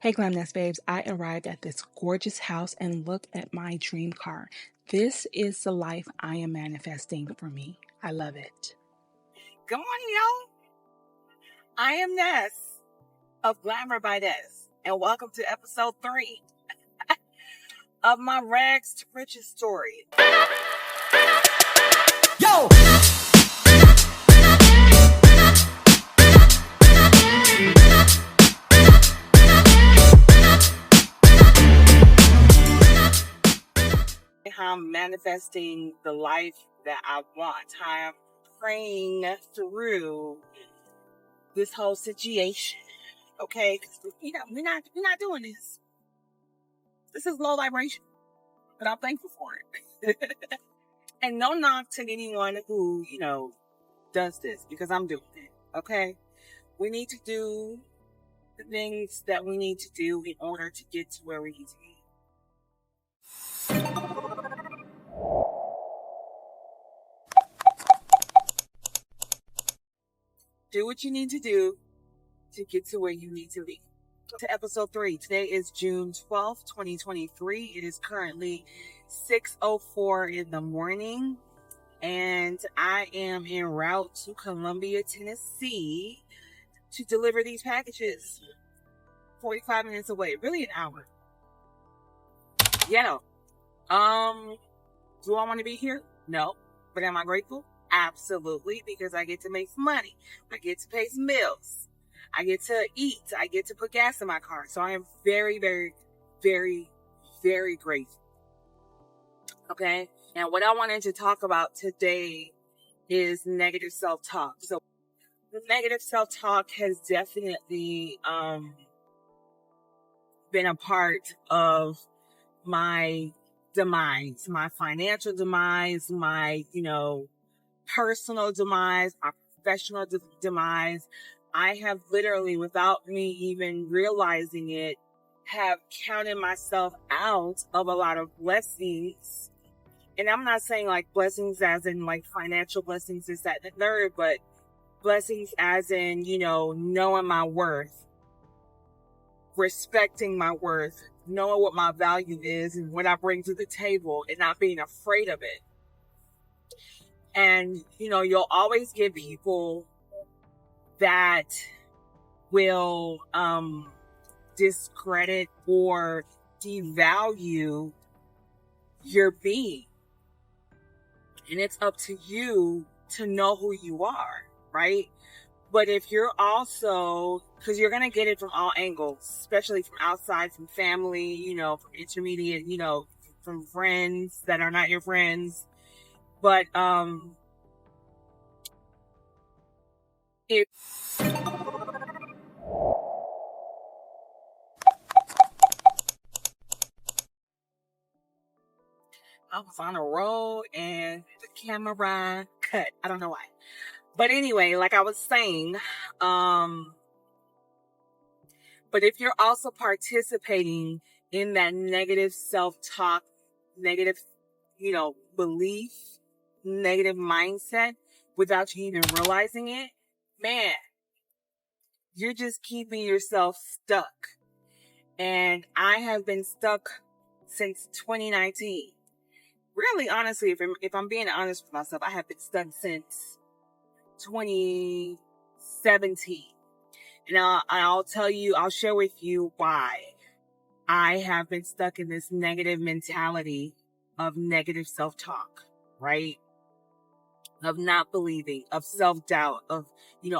Hey Glam Ness babes, I arrived at this gorgeous house and look at my dream car. This is the life I am manifesting for me. I love it. Good morning, y'all. I am Ness of Glamour by Ness, and welcome to episode 3 of my Rags to Riches story. Yo! How I'm manifesting the life that I want. How I'm praying through this whole situation. Okay, we're not doing this. This is low vibration, but I'm thankful for it. And no knock to anyone who does this, because I'm doing it. Okay, we need to do the things that we need to do in order to get to where we need to be. Do what you need to do to get to where you need to be. To episode 3. Today is June 12th, 2023. It is currently 6:04 in the morning, and I am en route to Columbia, Tennessee to deliver these packages. 45 minutes away, really an hour. Yeah. Do I want to be here? No. But am I grateful? Absolutely, because I get to make some money. I get to pay some bills. I get to eat. I get to put gas in my car. So I am very, very, very, very grateful. Okay? And what I wanted to talk about today is negative self-talk. So the negative self-talk has definitely been a part of my demise, my financial demise, my, personal demise, my professional demise. I have literally, without me even realizing it, have counted myself out of a lot of blessings. And I'm not saying like blessings as in like financial blessings, this, that, and the third, but blessings as in, knowing my worth, respecting my worth, knowing what my value is and what I bring to the table, and not being afraid of it. And, you'll always get people that will discredit or devalue your being. And it's up to you to know who you are, right? But if you're also, because you're going to get it from all angles, especially from outside, from family, from intermediate, from friends that are not your friends. But if I was on a roll and the camera cut, I don't know why. But anyway, like I was saying, but if you're also participating in that negative self-talk, negative, belief, negative mindset without you even realizing it, man, you're just keeping yourself stuck. And I have been stuck since 2019. Really, honestly, if I'm being honest with myself, I have been stuck since 2017. And I'll share with you why I have been stuck in this negative mentality of negative self-talk, right? Of not believing, of self-doubt, of,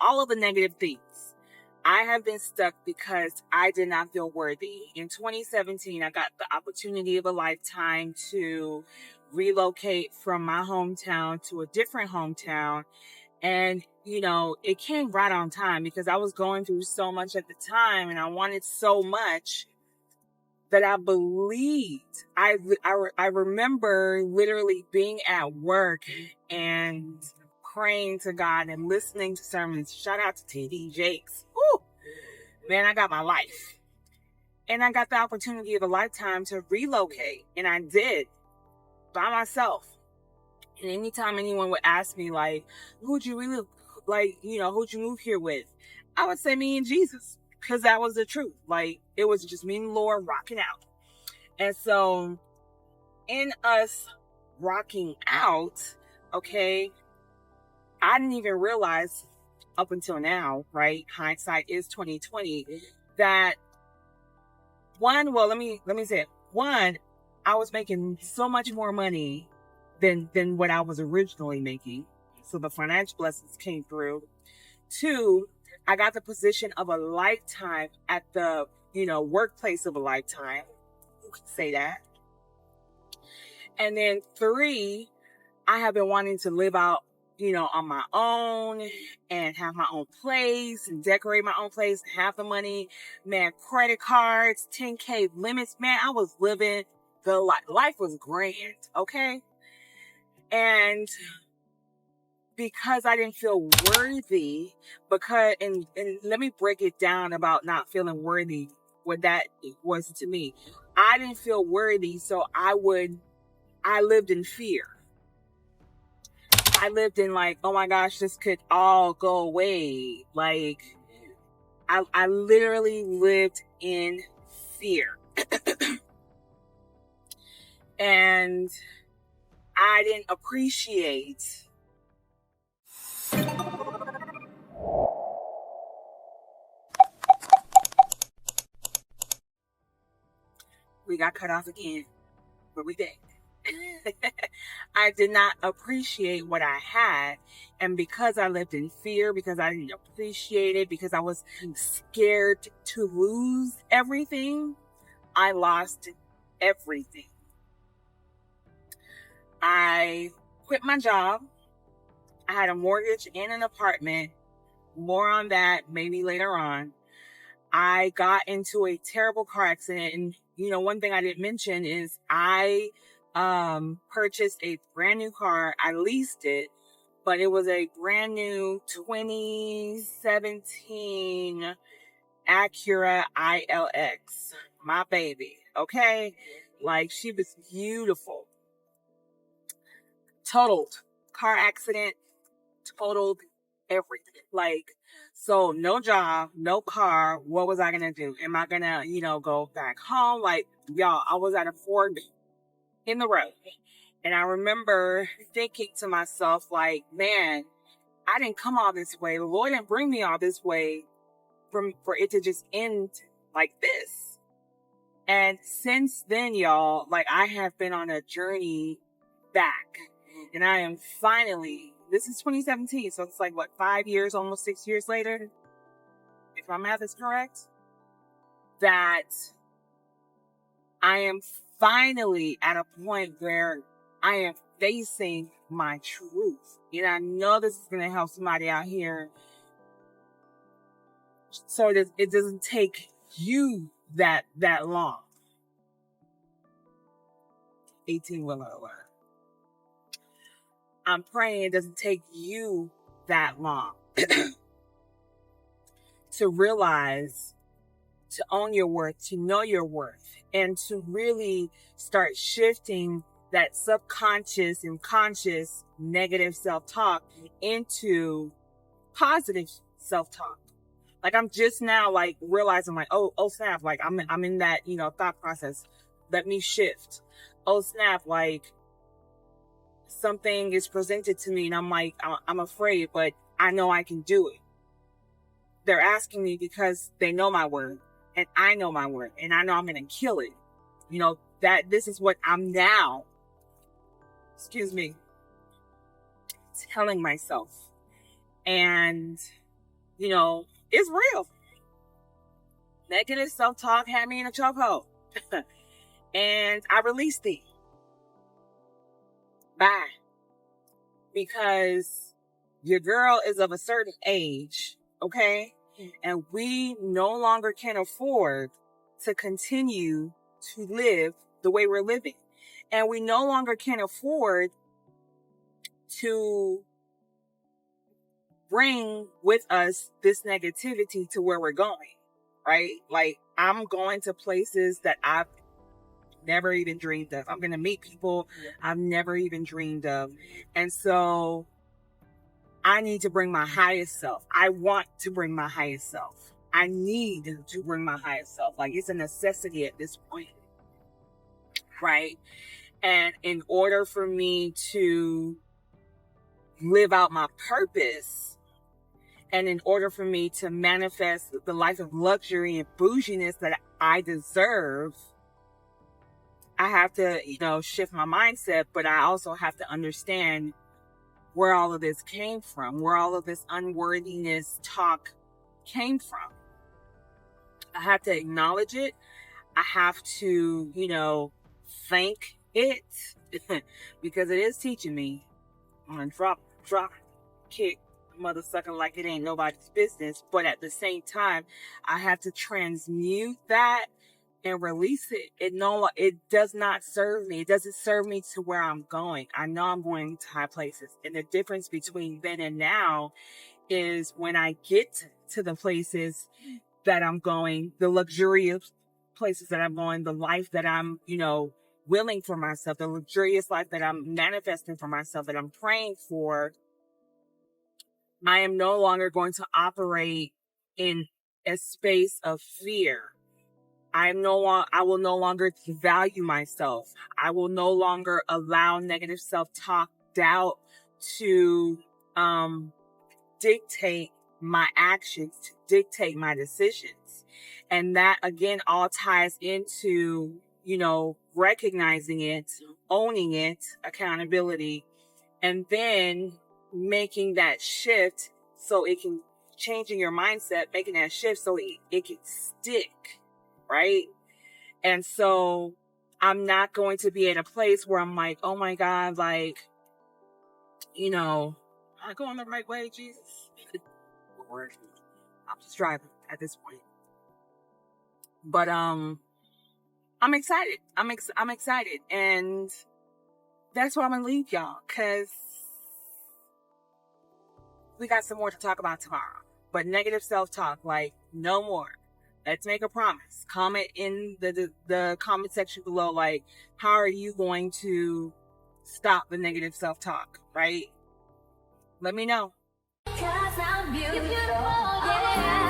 all of the negative things. I have been stuck because I did not feel worthy. In 2017, I got the opportunity of a lifetime to relocate from my hometown to a different hometown. And, it came right on time because I was going through so much at the time and I wanted so much that I believed. I remember literally being at work and praying to God and listening to sermons. Shout out to TD Jakes. Woo! Man, I got my life. And I got the opportunity of a lifetime to relocate. And I did. By myself. And anytime anyone would ask me, like, who'd you really, who'd you move here with? I would say me and Jesus. because that was the truth. Like, it was just me and Lord rocking out. And so in us rocking out, okay, I didn't even realize up until now, right? Hindsight is 2020, that one, well, let me say it. One, I was making so much more money than what I was originally making. So the financial blessings came through. Two, I got the position of a lifetime at the, workplace of a lifetime. You could say that. And then three, I have been wanting to live out, on my own and have my own place and decorate my own place, have the money, man, credit cards, 10K limits, man, I was living the life. Life was grand, okay? And because I didn't feel worthy, and let me break it down about not feeling worthy, what that was to me. I didn't feel worthy, so I lived in fear. I lived in like, oh my gosh, this could all go away. Like, I literally lived in fear. And I didn't appreciate we got cut off again, but we did. I did not appreciate what I had. And because I lived in fear, because I didn't appreciate it, because I was scared to lose everything, I lost everything. I quit my job. I had a mortgage and an apartment. More on that maybe later on. I got into a terrible car accident. And, one thing I didn't mention is I purchased a brand new car. I leased it, but it was a brand new 2017 Acura ILX. My baby. Okay. Like, she was beautiful. Totaled. Car accident. Totaled everything. Like, so no job, no car. What was I going to do? Am I going to, go back home? Like, y'all, I was at a fork in the road. And I remember thinking to myself, like, man, I didn't come all this way. The Lord didn't bring me all this way for it to just end like this. And since then, y'all, like, I have been on a journey back. And I am finally, this is 2017, so it's like, 5 years, almost 6 years later, if my math is correct, that I am finally at a point where I am facing my truth. And I know this is going to help somebody out here, so it doesn't take you that long. 18 will alert. I'm praying it doesn't take you that long to realize, to own your worth, to know your worth, and to really start shifting that subconscious and conscious negative self-talk into positive self-talk. Like, I'm just now like realizing, like, oh snap, like I'm in that, thought process. Let me shift. Oh snap, like something is presented to me and I'm like, I'm afraid, but I know I can do it. They're asking me because they know my word and I know my word and I know I'm going to kill it. That this is what I'm now, telling myself. And, it's real. Negative self-talk had me in a chokehold. And I released it. Bye. Because your girl is of a certain age, okay? And we no longer can afford to continue to live the way we're living. And we no longer can afford to bring with us this negativity to where we're going, right? Like, I'm going to places that I've never even dreamed of. I'm going to meet people I've never even dreamed of. And so I need to bring my highest self. I want to bring my highest self. I need to bring my highest self. Like, it's a necessity at this point, right? And in order for me to live out my purpose, and in order for me to manifest the life of luxury and bouginess that I deserve, I have to, shift my mindset, but I also have to understand where all of this came from, where all of this unworthiness talk came from. I have to acknowledge it. I have to, thank it because it is teaching me. And drop, kick, mother sucking like it ain't nobody's business. But at the same time, I have to transmute that and release it. It does not serve me. It doesn't serve me to where I'm going. I know I'm going to high places. And the difference between then and now is when I get to the places that I'm going, the luxurious places that I'm going, the life that I'm, willing for myself, the luxurious life that I'm manifesting for myself, that I'm praying for, I am no longer going to operate in a space of fear. I will no longer value myself. I will no longer allow negative self-talk, doubt to dictate my actions, to dictate my decisions. And that, again, all ties into, recognizing it, owning it, accountability, and then making that shift so it can, changing your mindset, making that shift so it can stick, right? And so I'm not going to be at a place where I'm like, oh my God, like, am I going the right way, Jesus? Lord, I'm just driving at this point. But I'm excited. I'm excited, and that's where I'm gonna leave y'all, because we got some more to talk about tomorrow. But negative self-talk, like, no more. Let's make a promise. Comment in the comment section below, like, how are you going to stop the negative self-talk, right? Let me know. 'Cause I'm beautiful, yeah.